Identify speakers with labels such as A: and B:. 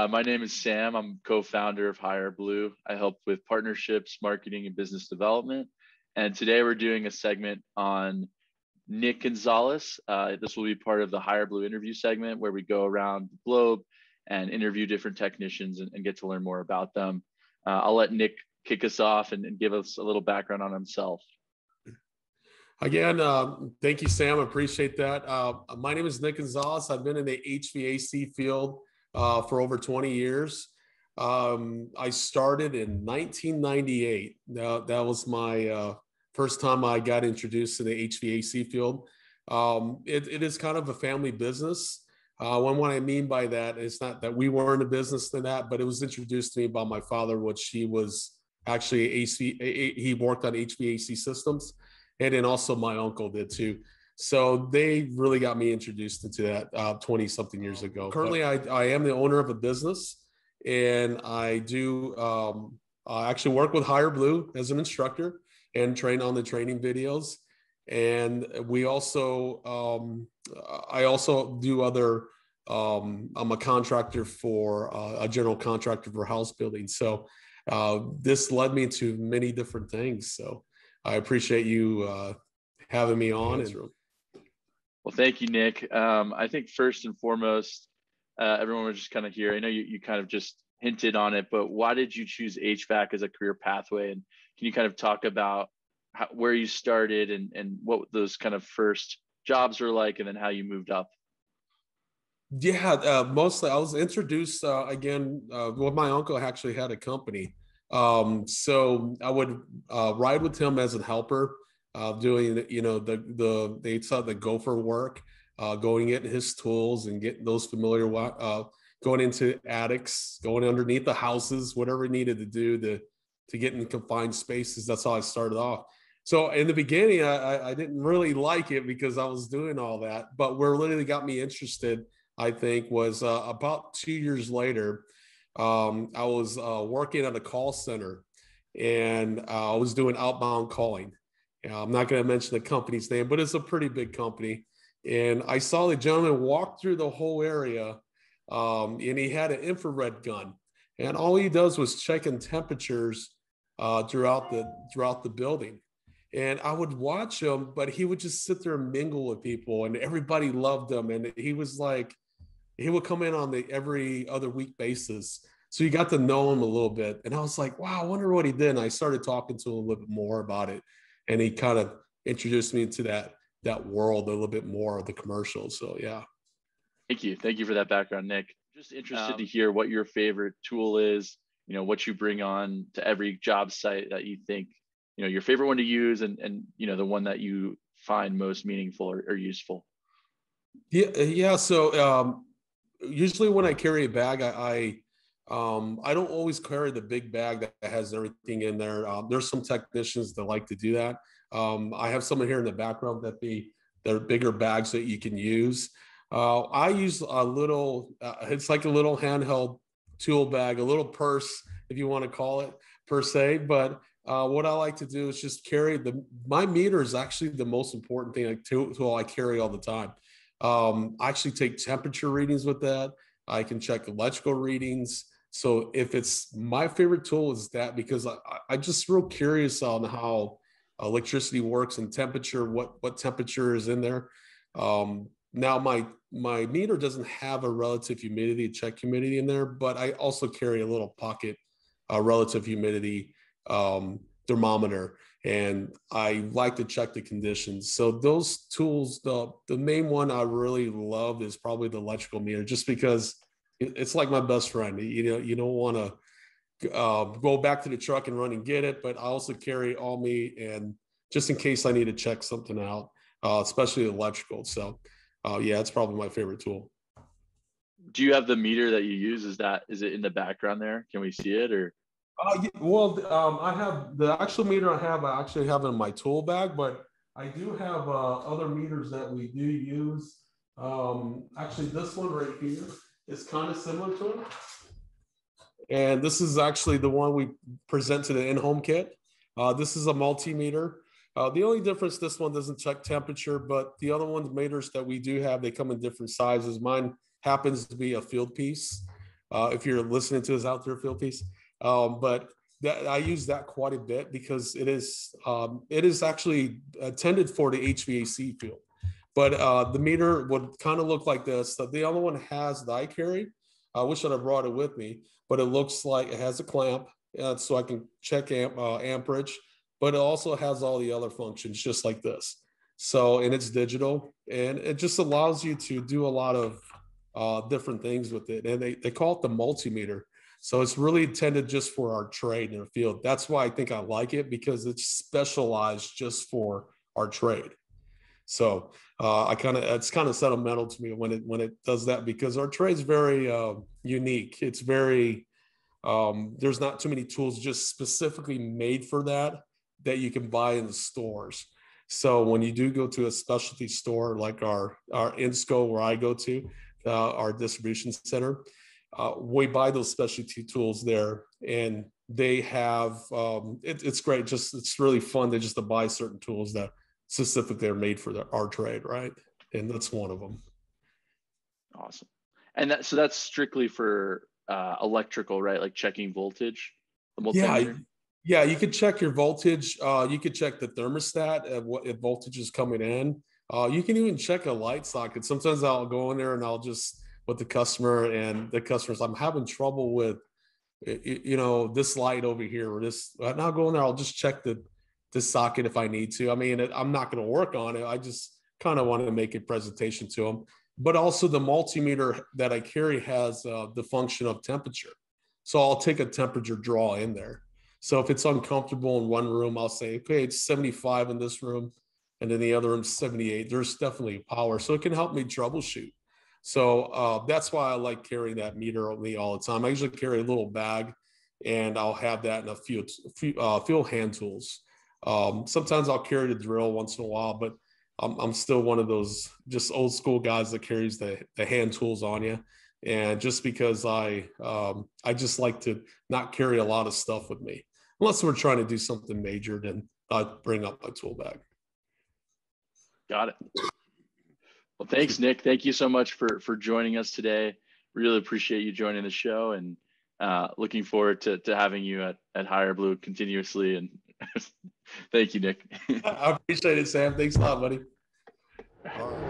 A: My name is Sam. I'm co-founder of Hireblue. I help with partnerships, marketing, and business development. And today we're doing a segment on Nick Gonzalez. This will be part of the Hireblue Interview segment where we go around the globe and interview different technicians and get to learn more about them. I'll let Nick kick us off and give us a little background on himself.
B: Again, thank you, Sam. I appreciate that. My name is Nick Gonzalez. I've been in the HVAC field for over 20 years. I started in 1998. That was my first time I got introduced to the HVAC field. It is kind of a family business. What I mean by that is not that we were in the business than that, but it was introduced to me by my father, which he was actually he worked on HVAC systems. And then also my uncle did too. So they really got me introduced into that 20 something years ago. Currently, I am the owner of a business, and I do I actually work with Hireblue as an instructor and train on the training videos. And we also, I also do other, I'm a contractor for a general contractor for house building. So this led me to many different things. So I appreciate you having me on.
A: Well, thank you, Nick. I think first and foremost, everyone was just kind of here. I know you kind of just hinted on it, but why did you choose HVAC as a career pathway? And can you kind of talk about where you started and what those kind of first jobs were like, and then how you moved up?
B: Yeah, mostly I was introduced well, my uncle actually had a company. So I would ride with him as a helper, doing they saw the gopher work, going in his tools and getting those familiar, going into attics, going underneath the houses, whatever he needed to do to get in confined spaces. That's how I started off. So in the beginning, I didn't really like it because I was doing all that, but where literally got me interested, I think, was about 2 years later. I was working at a call center, and I was doing outbound calling. I'm not going to mention the company's name, but it's a pretty big company. And I saw the gentleman walk through the whole area, and he had an infrared gun. And all he does was checking temperatures throughout the building. And I would watch him, but he would just sit there and mingle with people, and everybody loved him. And he was like, he would come in on the every other week basis. So you got to know him a little bit. And I was like, wow, I wonder what he did. And I started talking to him a little bit more about it. And he kind of introduced me into that world a little bit more of the commercials. So, yeah.
A: Thank you. Thank you for that background, Nick. Just interested to hear what your favorite tool is, what you bring on to every job site that you think, your favorite one to use and the one that you find most meaningful or useful.
B: Yeah. So, usually when I carry a bag, I don't always carry the big bag that has everything in there. There's some technicians that like to do that. I have someone here in the background they're bigger bags that you can use. I use a little, it's like a little handheld tool bag, a little purse, if you want to call it per se. But what I like to do is just carry my meter is actually the most important thing tool I carry all the time. I actually take temperature readings with that. I can check electrical readings. So if it's my favorite tool is that, because I'm just real curious on how electricity works and temperature, what temperature is in there. Now my meter doesn't have a relative humidity, check humidity in there, but I also carry a little pocket relative humidity thermometer, and I like to check the conditions. So those tools, the main one I really love is probably the electrical meter, just because it's like my best friend. You don't want to go back to the truck and run and get it, but I also carry all me, and just in case I need to check something out, especially electrical. So yeah, it's probably my favorite tool.
A: Do you have the meter that you use? Is it in the background there? Can we see it or?
B: I have the actual meter I actually have in my tool bag, but I do have other meters that we do use. Actually, this one right here is kind of similar to it. And this is actually the one we present to the in-home kit. This is a multimeter. The only difference, this one doesn't check temperature, but the other ones meters that we do have, they come in different sizes. Mine happens to be a field piece. if you're listening to us out there, field piece. But I use that quite a bit because it is actually intended for the HVAC field. But the meter would kind of look like this. The other one has that I carry. I wish I'd have brought it with me, but it looks like it has a clamp, so I can check amperage, but it also has all the other functions just like this. So, and it's digital, and it just allows you to do a lot of different things with it. And they call it the multimeter. So it's really intended just for our trade in the field. That's why I think I like it, because it's specialized just for our trade. So it's kind of sentimental to me when it does that, because our trade's very unique. It's very there's not too many tools just specifically made for that you can buy in the stores. So when you do go to a specialty store like our Insco, where I go to, our distribution center, we buy those specialty tools there, and they have it's great. It's really fun to buy certain tools that specifically are made for our trade, right? And that's one of them.
A: Awesome. And so that's strictly for electrical, right? Like checking voltage, the multimeter?
B: Yeah, you could check your voltage. You could check the thermostat at what if voltage is coming in. You can even check a light socket. Sometimes I'll go in there and I'll just with the customer, and the customer's, I'm having trouble with this light over here or this. And I'll go in there. I'll just check the socket if I need to. I mean, I'm not going to work on it. I just kind of want to make a presentation to them. But also the multimeter that I carry has the function of temperature. So I'll take a temperature draw in there. So if it's uncomfortable in one room, I'll say, okay, it's 75 in this room, and in the other room, 78. There's definitely power. So it can help me troubleshoot. So that's why I like carrying that meter on me all the time. I usually carry a little bag, and I'll have that in a few hand tools. Sometimes I'll carry the drill once in a while, but I'm still one of those just old school guys that carries the hand tools on you. And just because I just like to not carry a lot of stuff with me, unless we're trying to do something major, then I bring up my tool bag.
A: Got it. Well, thanks, Nick. Thank you so much for joining us today. Really appreciate you joining the show, and looking forward to having you at Hireblue continuously. And thank you, Nick.
B: I appreciate it, Sam. Thanks a lot, buddy. All right.